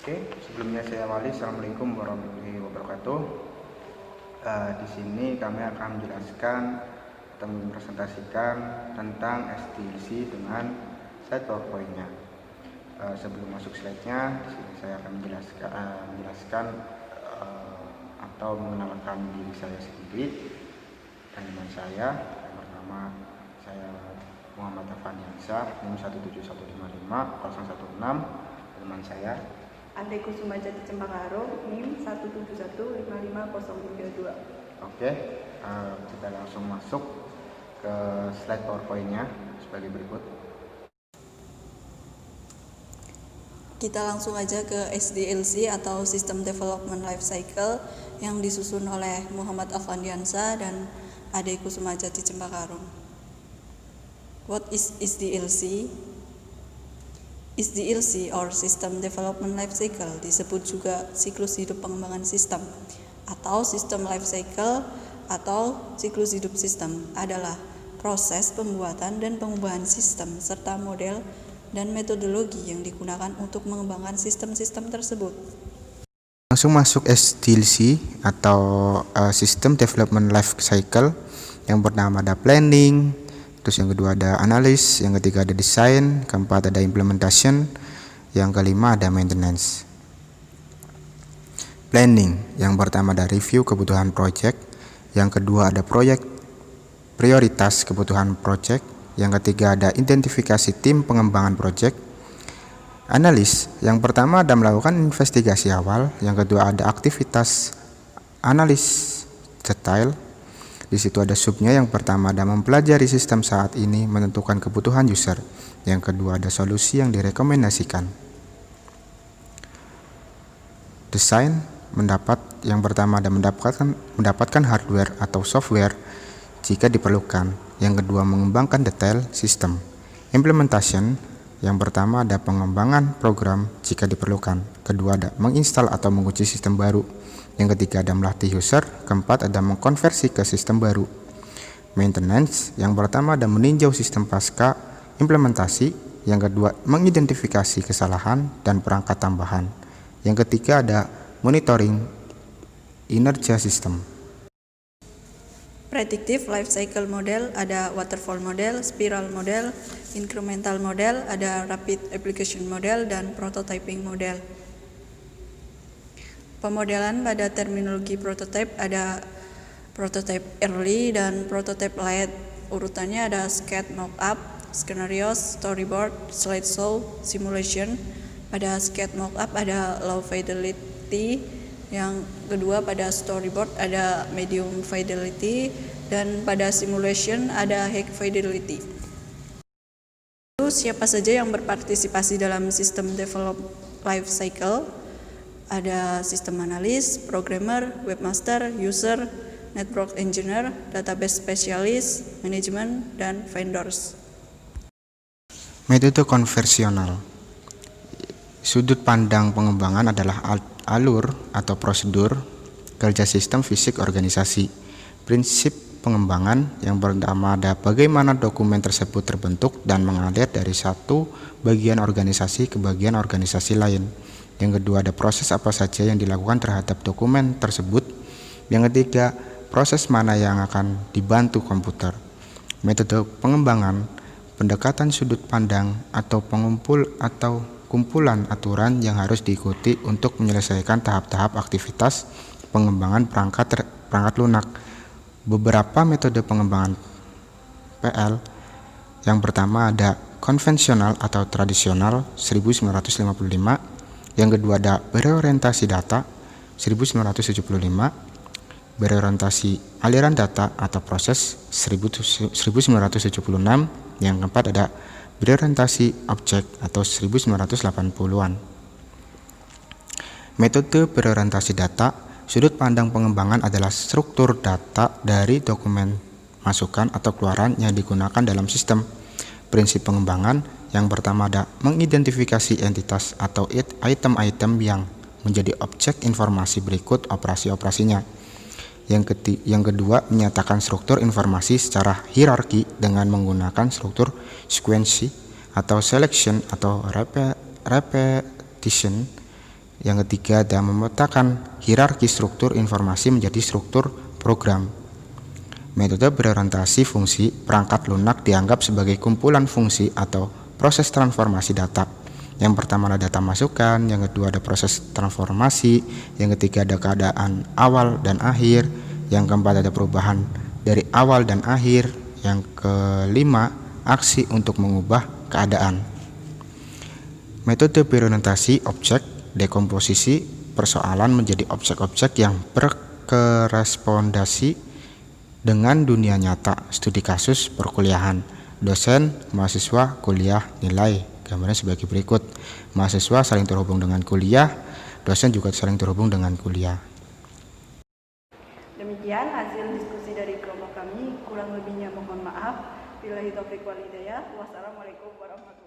Oke, sebelumnya saya awali. Assalamualaikum warahmatullahi wabarakatuh. Di sini kami akan menjelaskan atau mempresentasikan tentang SDLC dengan slide PowerPoint-nya. Sebelum masuk slide-nya, di sini saya akan menjelaskan atau mengenalkan diri saya sendiri dan teman saya. Yang pertama, saya Muhammad Afandiansyah, NIM 17155 teman saya Ade Kusuma Jati Cempakarum, NIM 171555032. Oke, kita langsung masuk ke slide PowerPoint-nya sebagai berikut. Kita langsung aja ke SDLC atau System Development Life Cycle yang disusun oleh Muhammad Afandiansyah dan Ade Kusuma Jati Cempakarum. What is SDLC? SDLC or System Development Life Cycle disebut juga siklus hidup pengembangan sistem atau System Life Cycle atau siklus hidup sistem adalah proses pembuatan dan pengubahan sistem serta model dan metodologi yang digunakan untuk mengembangkan sistem-sistem tersebut. Langsung masuk SDLC atau System Development Life Cycle. Yang pertama ada planning, terus yang kedua ada analis, yang ketiga ada design, keempat ada implementation, yang kelima ada maintenance. Planning, yang pertama ada review kebutuhan project, yang kedua ada proyek prioritas kebutuhan project, yang ketiga ada identifikasi tim pengembangan project. Analis, yang pertama ada melakukan investigasi awal, yang kedua ada aktivitas analis detail. Di situ ada subnya. Yang pertama ada mempelajari sistem saat ini, menentukan kebutuhan user. Yang kedua ada solusi yang direkomendasikan. Desain, yang pertama ada mendapatkan hardware atau software jika diperlukan. Yang kedua mengembangkan detail sistem. Implementation, yang pertama ada pengembangan program jika diperlukan. Kedua ada menginstal atau menguji sistem baru. Yang ketiga ada melatih user. Keempat ada mengkonversi ke sistem baru. Maintenance, yang pertama ada meninjau sistem pasca implementasi. Yang kedua mengidentifikasi kesalahan dan perangkat tambahan. Yang ketiga ada monitoring kinerja sistem. Predictive Life Cycle Model ada Waterfall Model, Spiral Model, Incremental Model, ada Rapid Application Model, dan Prototyping Model. Pemodelan pada terminologi prototype ada prototype early dan prototype late. Urutannya ada sketch, mockup, scenarios, storyboard, slideshow, simulation. Pada sketch mockup ada low fidelity, yang kedua pada storyboard ada medium fidelity, dan pada simulation ada high fidelity. Lalu siapa saja yang berpartisipasi dalam sistem develop life cycle? Ada sistem analis, programmer, webmaster, user, network engineer, database specialist, manajemen, dan vendors. Metode konversional. Sudut pandang pengembangan adalah alur atau prosedur kerja sistem fisik organisasi. Prinsip pengembangan yang pertama ada bagaimana dokumen tersebut terbentuk dan mengalir dari satu bagian organisasi ke bagian organisasi lain. Yang kedua ada proses apa saja yang dilakukan terhadap dokumen tersebut. Yang ketiga, proses mana yang akan dibantu komputer. Metode pengembangan, pendekatan sudut pandang atau kumpulan aturan yang harus diikuti untuk menyelesaikan tahap-tahap aktivitas pengembangan perangkat lunak. Beberapa metode pengembangan PL. Yang pertama ada konvensional atau tradisional 1955. Yang kedua ada berorientasi data 1975, berorientasi aliran data atau proses 1976. Yang keempat ada berorientasi objek atau 1980-an. Metode berorientasi data, sudut pandang pengembangan adalah struktur data dari dokumen masukan atau keluaran yang digunakan dalam sistem. Prinsip pengembangan, yang pertama ada mengidentifikasi entitas atau item-item yang menjadi objek informasi berikut operasi-operasinya. Yang kedua, menyatakan struktur informasi secara hierarki dengan menggunakan struktur sekuensi atau selection atau repetition. Yang ketiga adalah memetakan hierarki struktur informasi menjadi struktur program. Metode berorientasi fungsi perangkat lunak dianggap sebagai kumpulan fungsi atau proses transformasi data. Yang pertama ada data masukan, yang kedua ada proses transformasi, yang ketiga ada keadaan awal dan akhir, yang keempat ada perubahan dari awal dan akhir, yang kelima aksi untuk mengubah keadaan. Metode berorientasi objek dekomposisi persoalan menjadi objek-objek yang berkorespondasi dengan dunia nyata. Studi kasus perkuliahan. Dosen, mahasiswa, kuliah, nilai. Gambarnya sebagai berikut. Mahasiswa saling terhubung dengan kuliah, dosen juga saling terhubung dengan kuliah. Demikian hasil diskusi dari kelompok kami. Kurang lebihnya mohon maaf. Billahi taufiq wal hidayah. Wassalamualaikum warahmatullahi wabarakatuh.